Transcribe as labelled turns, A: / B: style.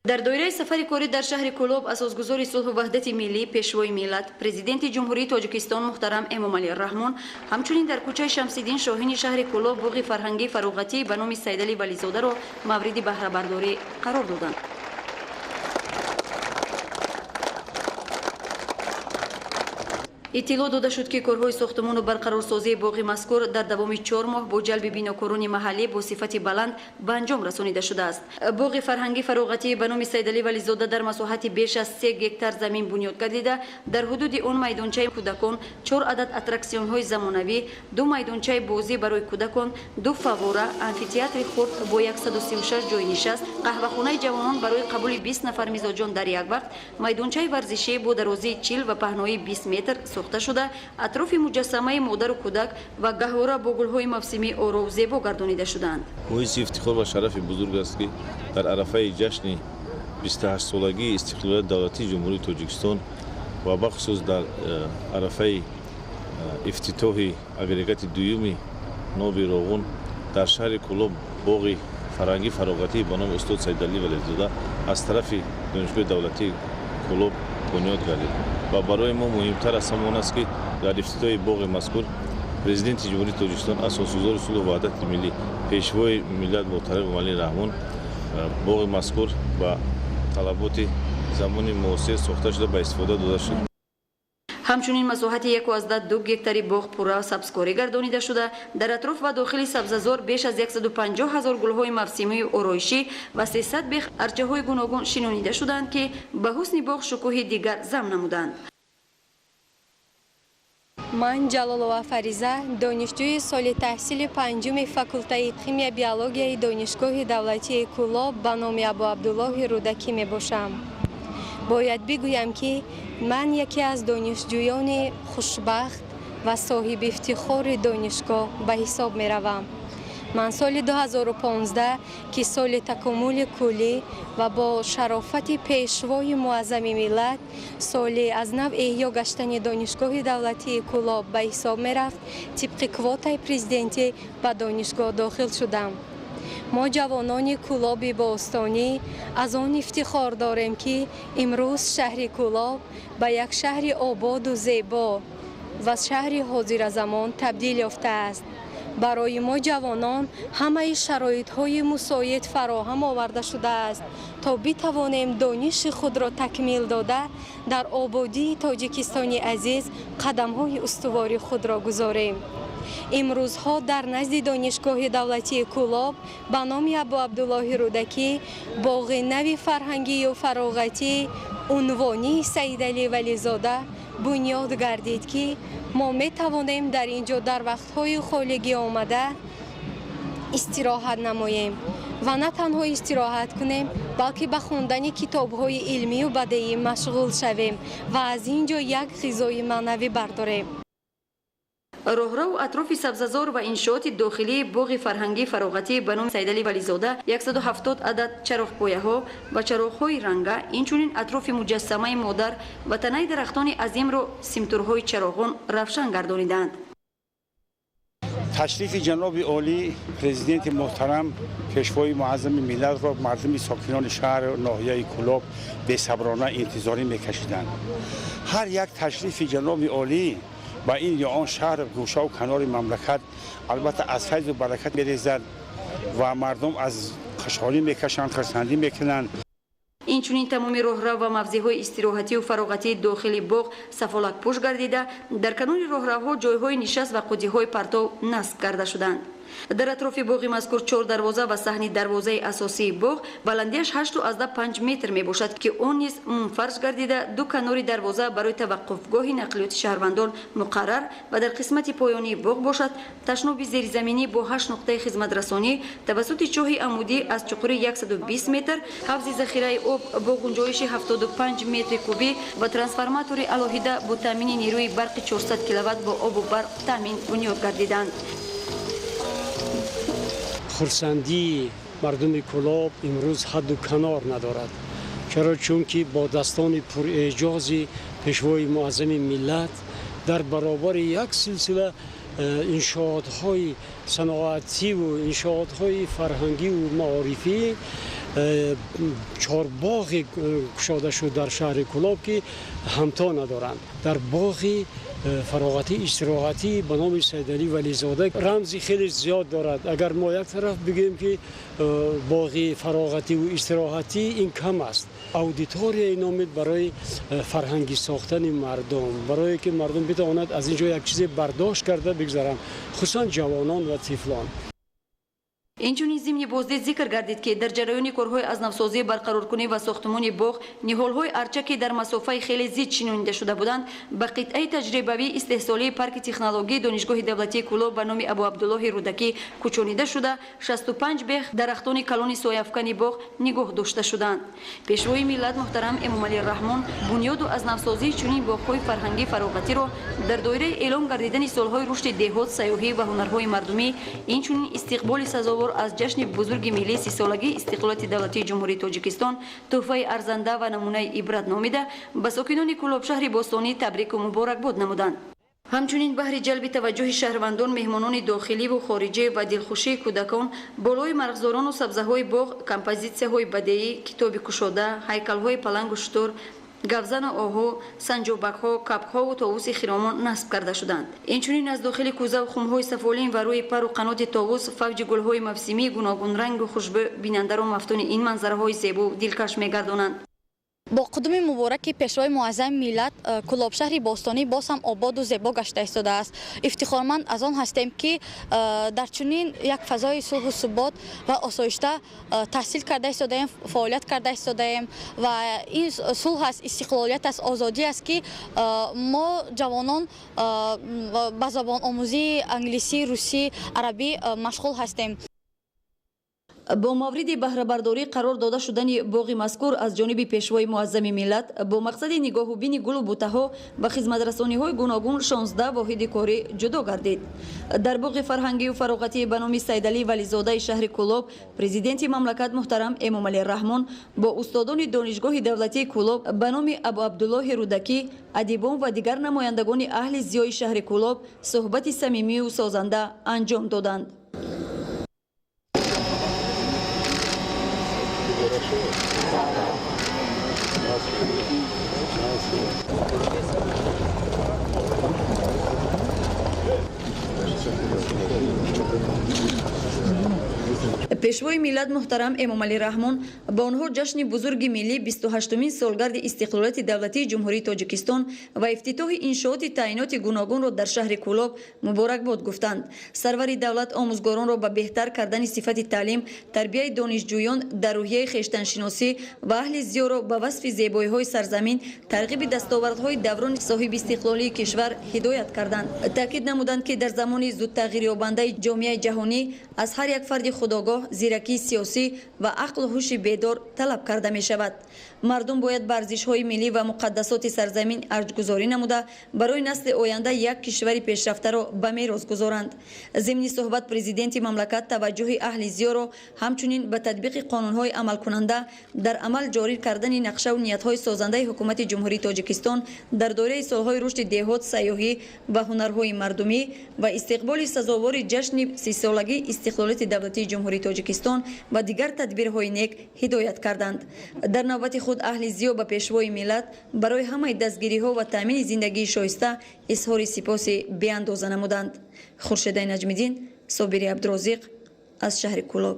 A: در دایره سفر کاری در شهر کلوب اساسگزار صلح و وحدت ملی پیشوای ملت پرزیدنت جمهوری تاجیکستان محترم امامعلی رحمان همچنین در کوچه شمس‌الدین شاهین شهر کلوب باغ فرهنگی فراغتی به نام سیدعلی ولیزاده را مورد بهره برداری قرار دادند. اطلاع داده شد که کارهای ساختمان و برقرارسازی باغ مذکور در دوام 4 ماه با جلب بیناکاران محلی با صفت بلند به انجام رسانیده شده است. باغ فرهنگی فراغتی به نام سیدعلی ولیزاده در مساحت بیش از 3 هکتار زمین بنیاد گردیده در حدود آن میدانچه کودکان 4 عدد اتراکسیون های زمانوی، 2 میدانچه بازی برای کودکان، 2 فواره، آمفی‌تئاتر خرد با 136 جای نشست، قهوه‌خانه جوانان برای قبول 20 نفر مزاجان در یک وقت، میدانچه ورزشی با درازی 40 و پهنایی 20 متر ساخته شده اطراف مجسمه مادر و کودک و گهواره با گل‌های موسمی آرا و زیبا گردانیده شدند.
B: باعث افتخار و شرف بزرگ است که در عرفه جشن 28 سالگی استقلال دولتی جمهوری تاجیکستان و بخصوص در عرفه افتتاح اگریگات دوم نوبی روغون در شهر کلوب باغ فرهنگی فراغتی به نام استاد سیدعلی ولیزاده از طرف دانشگاه دولتی کلوب بنیاد گردید و برای ما مهمتر از همه است که در افتتاح باغ مذکور پرزیدنت جمهوری تاجیکستان اساسگزار صلح و وحدت ملی پیشوای ملت محترم امامعلی رحمان باغ مذکور و طلبات زمان معاصر ساخته شده به استفاده داده شد.
A: همچنین مساحت 1.2 هکتاری باغ پورا سبزکاری گردانیده شده در اطراف و داخل سبززار بیش از 150,000 گل‌های موسمی و آرایشی و 300 بیخ ارچه‌های گوناگون شنانیده شدند که به حسن باغ شکوه دیگر ضم نمودند.
C: من جلالова فریزه دانشجوی سال تحصیل پنجم فاکولته خیمیا بیولوژی دانشگاه دولتی کلوب به نام ابو عبدالله رودکی می باشم. باید بگویم که من یکی از دانشجویان خوشبخت و صاحب افتخار دانشگاه به حساب می روم. من سال 2015 که سال تکامل کلی و با شرافت پیشوای معظم ملت سال از نو احیا گشتن دانشگاه دولتی کلوب به حساب می رفت طبق کوتای پرزیدنتی به دانشگاه داخل شدم. ما جوانان کلوب باستانی از آن افتخار داریم که امروز شهر کلوب به یک شهر آباد و زیبا و شهر حاضر زمان تبدیل یافته است. برای ما جوانان همه شرایط‌های مساعد فراهم آورده شده است تا بتوانیم دانش خود را تکمیل داده در آبادی تاجیکستان عزیز قدم‌های استواری خود را گذاریم. امروزها در نزد دانشگاه دولتی کلوب به نام ابو عبدالله رودکی باغ نو فرهنگی و فراغتی عنوانی سیدعلی ولیزاده بنیاد گردید که ما می توانیم در اینجا در وقتهای خالگی آمده استراحت نماییم و نه تنها استراحت کنیم بلکه به خواندن کتاب‌های علمی و بدیعی مشغول شویم و از اینجا یک غذای معنوی برداریم.
A: راهرو اطراف سبززار و انشاءات داخلی باغ فرهنگی فراغتی به نام سیدعلی ولیزاده 170 عدد چراغ‌پایه‌ها و چراغ‌های رنگه اینچنین اطراف مجسمه مادر و تنه درختان عظیم را سیمتورهای چراغان روشن گردانیدند.
D: تشریف جناب عالی پرزیدنت محترم پیشوای معظم ملت را مردم ساکنان شهر ناحیه کلوب بی‌صبرانه انتظاری می‌کشیدند. هر یک تشریف جناب عالی با این یا آن شهر گوشه و کنار مملکت البته از فیض و برکت می‌ریزد و مردم از خوشحالی می‌کشند، خرسندی می‌کنند.
A: اینچنین تمام راهرو و موضع‌های استراحتی و فراغتی داخل باغ سفالک پوش گردیده در کنار راهروها جای‌های نشست و قوطی‌های پرتو نصب کرده شدند. در اطراف باغ مذکور 4 دروازه و صحن دروازه اساسی باغ بلندیش 8.5 متر می باشد که آن نیز منفرج گردیده دو کنار دروازه برای توقفگاه نقلیات شهروندان مقرر و در قسمت پایانی باغ باشد. تشناب زیرزمینی با 8 نقطه خدمت رسانی توسط چاه عمودی از چقور 120 متر، حوض ذخیره آب با گنجایش 75 متر کوبی و ترانسفورماتور علاهیده با تامین نیروی برق 400 کیلووات با آب و برق تامین بنیاد گردیدند.
E: خرسندی مردم کلوب امروز حد و کنار ندارد. چرا؟ چون که با دستان پر اعجاز پیشوای معظم ملت در برابر یک سلسله انشاءات‌های صنعتی و انشاءات‌های فرهنگی و معارفی چهارباغی گشاده شد در شهر کلاب که همتا ندارند. در باغی فراغتی استراحتی به نام سیدعلی ولیزاده رمزی خیلی زیاد دارد. اگر ما یک طرف بگیم که باغ فراغتی و استراحتی این کم است، اودیتوریای نامید برای فرهنگی ساختن مردم، برای که مردم بتواند از اینجا یک چیز برداشت کرده بگذارند، خصوصا جوانان و طفلان.
A: اینچنین ضمن بازدید ذکر گردید که در جریان کارهای از نوسازی برقرارکنی و ساختمان باغ نهال‌های ارچه که در مسافه خیلی زیاد شنونده شده بودند به قطعه تجربوی استحصالی پارک تکنولوژی دانشگاه دولتی کلاب به نام ابو عبدالله رودکی کوچانیده شده 65 بیخ درختان کلان سایه‌افکن باغ نگاه داشته شدند. پیشوای ملت محترم امامعلی رحمان بنیاد از نوسازی چنین باغ‌های فرهنگی فراغتی را در دایره اعلام گردیدن سال‌های رشد دهات، سیاحی و هنرهای مردمی اینچنین استقبال سزاوار از جشن بزرگ ملی 30 سالگی استقلال دولتی جمهوری تاجیکستان تحفه ارزنده و نمونه عبرت نامیده به ساکنان کلاب شهر باستانی تبریک و مبارکباد نمودند. همچنین بهر جلب توجه شهروندان، مهمانان داخلی و خارجی و دلخوشی کودکان بالای مرغزاران و سبزه‌های باغ کمپوزیسی‌های بدیعی، کتاب کشاده، هیکل‌های پلنگ و شتر، گوزن آهو، سنجابک‌ها، کپ‌ها و طاووس خرامان نصب کرده شدند. اینچنین از داخل کوزه و خم‌های سفالین و روی پر و قنات طاووس فوج گل‌های موسمی گوناگون رنگ و خوشبو بیننده را مفتون این منظره‌های زیبا و دلکش می‌گردانند.
F: با قدوم مبارک پیشوای معظم ملت کلاب شهر باستانی باز هم آباد و زیبا گشته ایستاده است. افتخارمند از آن هستیم که در چنین یک فضای صلح و ثبات و آسایشته تحصیل کرده ایستادیم، فعالیت کرده ایستادیم و این صلح است، استقلالیت است، آزادی است که ما جوانان با زبان آموزی انگلیسی، روسی، عربی مشغول هستیم.
A: با مورد بهره برداری قرار داده شدن باغ مذکور از جانب پیشوای معظم ملت با مقصد نگاه و بین گل و بوته‌ها و خدمت رسانی‌های گوناگون 16 واحد کاری جدا گردید. در باغ فرهنگی و فراغتی به نام سیدعلی ولیزاده شهر کلاب پرزیدنت مملکت محترم امامعلی رحمان با استادان دانشگاه دولتی کلاب به نام ابو عبدالله رودکی، ادیبان و دیگر نمایندگان اهل زیای شهر کلاب صحبت صمیمی و سازنده انجام دادند. پیشوای ملت محترم امامعلی رحمان با آنها جشن بزرگ ملی 28مین سالگرد استقلالیت دولتی جمهوری تاجیکستان و افتتاح انشاءات تعیینات گوناگون را در شهر کلاب مبارکباد گفتند. سرور دولت آموزگاران را به بهتر کردن صفت تعلیم، تربیت دانشجویان در روحیه خویشتن‌شناسی و اهل زیا را به وصف زیبایی‌های سرزمین، ترغیب دستاوردهای دوران صاحب استقلالی کشور هدایت کردند. تاکید نمودند که در زمان زود تغییر یابنده جامعه جهانی از هر یک فرد خودآگاه زیرکی سیاسی و عقل و هوش بیدار طلب کرده می شود. مردم باید بر ارزش‌های ملی و مقدسات سرزمین ارجح‌گذاری نموده برای نسل آینده یک کشور پیشرفته را به میراث گذارند. ضمن صحبت پرزیدنت مملکت توجه اهل زیا را همچنین به تطبیق قانون‌های عمل کننده در عمل جاری کردن نقشه و نیت‌های سازنده حکومت جمهوری تاجیکستان در دوره سال‌های رشد دهات، سیاحی و هنرهای مردمی و استقبال سزاوار جشن 30 سالگی استقلالیت دولتی جمهوری تاجیکستان و دیگر تدبیرهای نیک هدایت کردند. در نوبت خود اهل زیا به پیشوای ملت برای همه دستگیری‌ها و تامین زندگی شایسته اظهار سپاس بی‌اندازه نمودند. خورشید نجمی‌دین، صابری عبدالرازق از شهر کلاب.